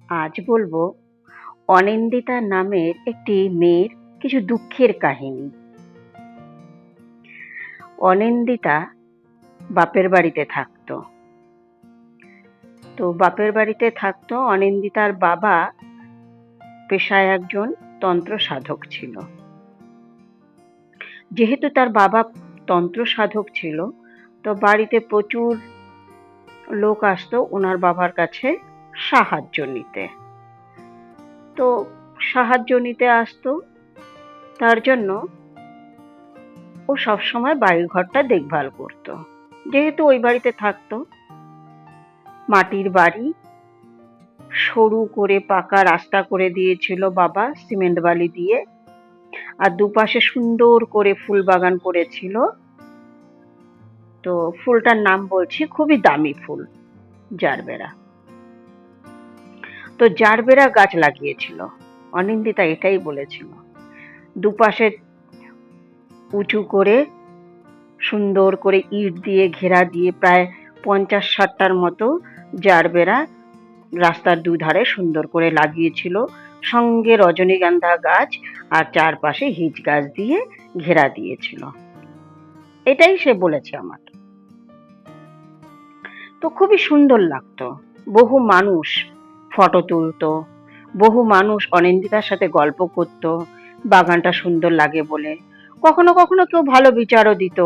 আজ বলবো অনিন্দিতা নামের একটি মেয়ের কিছু দুঃখের কাহিনী। অনিন্দিতা বাপের বাড়িতে থাকতো। বাপের বাড়িতে থাকতো অনিন্দিতার বাবা পেশায় একজন তন্ত্র সাধক ছিল। যেহেতু তার বাবা তন্ত্র সাধক ছিল, তো বাড়িতে প্রচুর লোক আসতো ওনার বাবার কাছে সাহায্য নিতে। তো সাহায্য নিতে আসতো, তার জন্য ও সবসময় বাড়ির ঘরটা দেখভাল করতো। যেহেতু ওই বাড়িতে থাকতো, মাটির বাড়ি, সরু করে পাকা রাস্তা করে দিয়েছিল বাবা সিমেন্ট বালি দিয়ে, আর দুপাশে সুন্দর করে ফুল বাগান করেছিল। তো ফুলটার নাম বলছি, খুবই দামি ফুল, জারবেরা। তো জারবেরা গাছ লাগিয়েছিল। অনিন্দিতা এটাই বলেছিল। দুপাশে উঁচু করে সুন্দর করে ইট দিয়ে ঘেরা দিয়ে প্রায় ৫০-৬০টার মতো জারবেরা রাস্তার দুধারে সুন্দর করে লাগিয়েছিল, সঙ্গে রজনীগন্ধা গাছ আর চারপাশে হিচ গাছ দিয়ে ঘেরা দিয়েছিল। এটাই সে বলেছে আমার। তো খুবই সুন্দর লাগতো। বহু মানুষ ফটো তুলতো, বহু মানুষ অনিন্দিতার সাথে গল্প করত বাগানটা সুন্দর লাগে বলে। কখনো কখনো কেউ ভালো বিচারও দিত,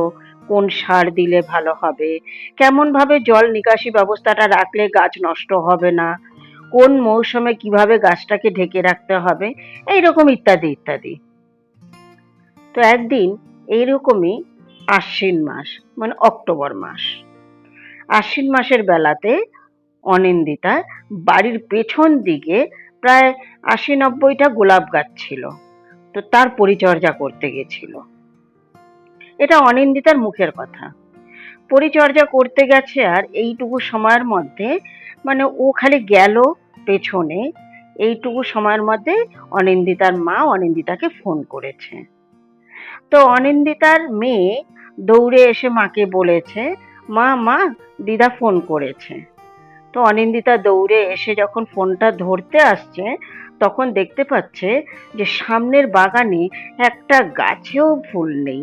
কোন সার দিলে ভালো হবে, কেমন ভাবে জল নিকাশি ব্যবস্থাটা রাখলে গাছ নষ্ট হবে না, কোন মৌসুমে কিভাবে গাছটাকে ঢেকে রাখতে হবে, এইরকম ইত্যাদি ইত্যাদি। তো একদিন এইরকমই আশ্বিন মাস, মানে অক্টোবর মাস, আশ্বিন মাসের বেলাতে অনিন্দিতা বাড়ির পেছন দিকে প্রায় ৮০-৯০টা গোলাপ গাছ ছিল। তো তার পরিচর্যা করতে গেছিল। এটা অনিন্দিতার মুখের কথা। পরিচর্যা করতে গেছে, আর এইটুকু সময়ের মধ্যে, মানে ও খালি গেল পেছনে, এইটুকু সময়ের মধ্যে অনিন্দিতার মা অনিন্দিতাকে ফোন করেছে। তো অনিন্দিতার মেয়ে দৌড়ে এসে মাকে বলেছে, মা মা দিদা ফোন করেছে। তো অনিন্দিতা দৌড়ে এসে যখন ফোনটা ধরতে আসছে, তখন দেখতে পাচ্ছে যে সামনের বাগানে একটা গাছেও ফুল নেই।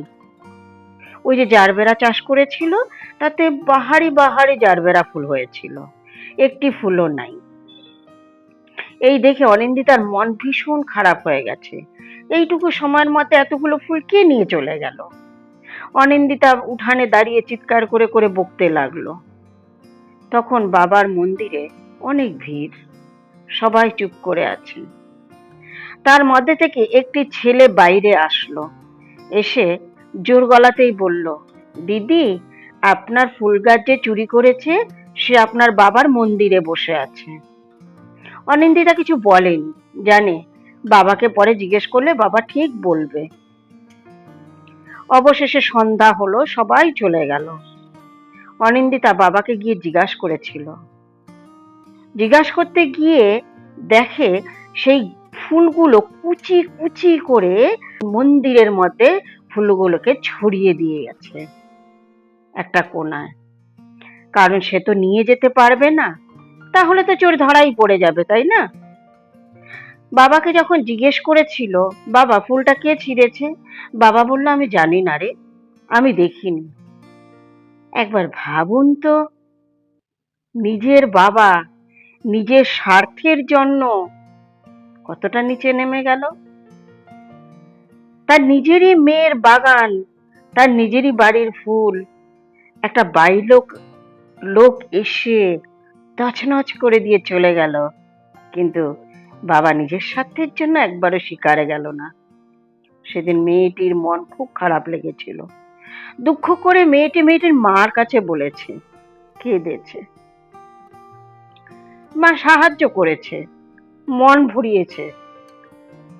ওই যে জারবেরা চাষ করেছিল, তাতে বাহারি বাহারি জারবেরা ফুল হয়েছিল, একটি ফুলও নাই। এই দেখে অনিন্দিতার মন ভীষণ খারাপ হয়ে গেছে। এইটুকু সময়ের মধ্যে এতগুলো ফুল কে নিয়ে চলে গেল? অনিন্দিতা উঠানে দাঁড়িয়ে চিৎকার করে করে বকতে লাগলো। তখন বাবার মন্দিরে অনেক ভিড়, সবাই চুপ করে আছে। তার মধ্যে থেকে একটি ছেলে বাইরে আসলো, এসে জোর গলাতেই বলল, দিদি, আপনার ফুল গাছ যে চুরি করেছে সে আপনার বাবার মন্দিরে বসে আছে। অনিন্দিতা কিছু বলেনি, জানে বাবাকে পরে জিজ্ঞেস করলে বাবা ঠিক বলবে। অবশেষে সন্ধ্যা হলো, সবাই চলে গেল। অনিন্দিতা বাবাকে গিয়ে জিজ্ঞাসা করতে গিয়ে দেখে সেই ফুলগুলো কুচি কুচি করে মন্দিরের মধ্যে ফুলগুলোকে ছড়িয়ে দিয়ে গেছে একটা কোনায়। কারণ সে তো নিয়ে যেতে পারবে না, তাহলে তো চোর ধরাই পড়ে যাবে, তাই না? বাবাকে যখন জিজ্ঞেস করেছিল, বাবা ফুলটা কে ছিঁড়েছে, বাবা বলল, আমি জানি না রে, আমি দেখিনি। একবার ভাবুন তো, নিজের বাবা নিজের স্বার্থের জন্য কতটা নিচে নেমে গেল। তার নিজেরই মেয়ের বাগান, তার নিজেরই বাড়ির ফুল একটা বাইলোক লোক এসে তছনছ করে দিয়ে চলে গেল। কিন্তু বাবা নিজের স্বার্থের জন্য একবারও স্বীকারে গেল না। সেদিন মেয়েটির মন খুব খারাপ লেগেছিল। দুঃখ করে মেয়েটির মার কাছে বলেছে, কেঁদেছে। মা সাহায্য করেছে, মন ভরিয়েছে,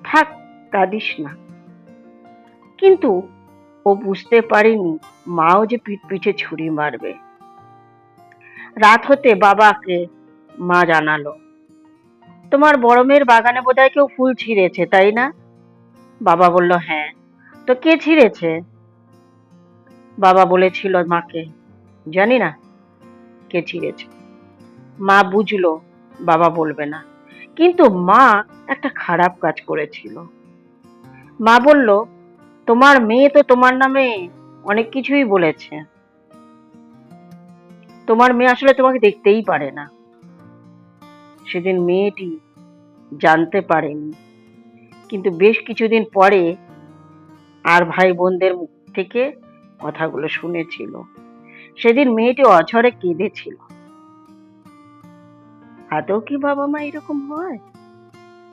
থাক কাঁদিস না। কিন্তু ও বুঝতে পারেনি মাও যে পিঠ পিছে ছুরি মারবে। রাত হতে বাবাকে মা জানালো, তোমার বড় মেয়ের বাগানে বোধহয় কেউ ফুল ছিঁড়েছে, তাই না? বাবা বলল, হ্যাঁ। তো কে ছিঁড়েছে? বাবা বলেছিল মাকে, জানি না কে ছিঁড়েছে। মা বুঝলো বাবা বলবে না, কিন্তু মা একটা খারাপ কাজ করেছিল। মা বলল, তোমার মেয়ে তো তোমার নামে অনেক কিছুই বলেছে, তোমার মেয়ে আসলে তোমাকে দেখতেই পারে না। সেদিন মেয়েটি জানতে পারেনি, কিন্তু বেশ কিছুদিন পরে আর ভাই বোনদের মুখ থেকে কথাগুলো শুনেছিল। সেদিন মেয়েটি অঝরে কেঁদেছিল। আদৌ কি বাবা মা এরকম হয়?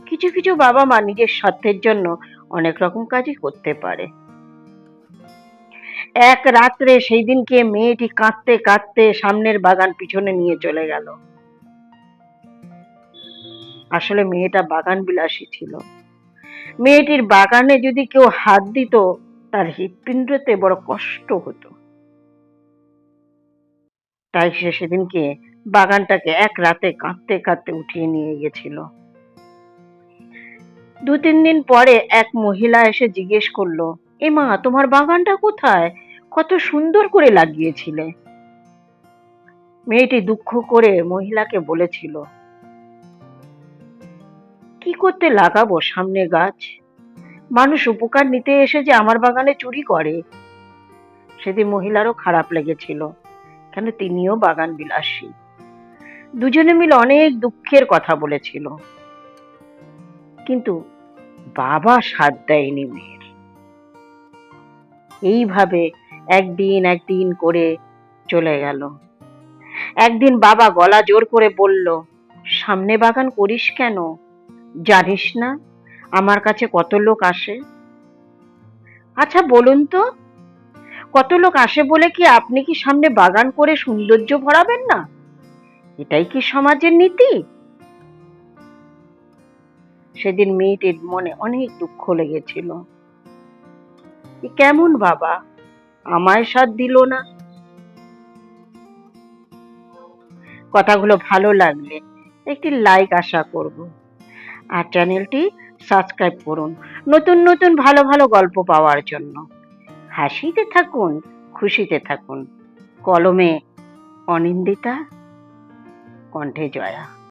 কিছু কিছু বাবা মা নিজের স্বার্থের জন্য অনেক রকম কাজই করতে পারে। এক রাত্রে সেই দিনকে মেয়েটি কাঁদতে কাঁদতে সামনের বাগান পিছনে নিয়ে চলে গেল। আসলে মেয়েটা বাগান বিলাসী ছিল। মেয়েটির বাগানে যদি কেউ হাত দিত, তার হৃৎপিণ্ডতে বড় কষ্ট হতো। তাই সে সেদিনকে বাগানটাকে এক রাতে কাঁদতে কাঁদতে উঠিয়ে নিয়ে গেছিল। 2-3 দিন পরে এক মহিলা এসে জিজ্ঞেস করলো, এ মা, তোমার বাগানটা কোথায়? কত সুন্দর করে লাগিয়েছিলে। মেয়েটি দুঃখ করে মহিলাকে বলেছিল, কি করতে লাগাবো সামনে গাছ, মানুষ উপকার নিতে এসে যে আমার বাগানে চুরি করে। সেদিন মহিলারও খারাপ লেগেছিল, কেন তিনিও বাগান বিলাসী। দুজনে মিলে অনেক দুঃখের কথা বলেছিল, কিন্তু বাবা সাথ দেয়নি মেয়ের। এইভাবে একদিন একদিন করে চলে গেল। একদিন বাবা গলা জোর করে বলল, সামনে বাগান করিস কেন? জানিস না আমার কাছে কত লোক আসে? আচ্ছা বলুন তো, কত লোক আসে বলে কি আপনি কি সামনে বাগান করে সৌন্দর্য ভরাবেন না? এটাই কি সমাজের নীতি? সেদিন মেয়েটির মনে অনেক দুঃখ লেগেছিল। এ কেমন বাবা, আমায় সাথ দিল না। কথাগুলো ভালো লাগলে একটি লাইক আশা করব, আর চ্যানেলটি সাবস্ক্রাইব করুন নতুন নতুন ভালো ভালো গল্প পাওয়ার জন্য। হাসিতে থাকুন, খুশিতে থাকুন। কলমে অনিন্দিতা, কণ্ঠে জয়া।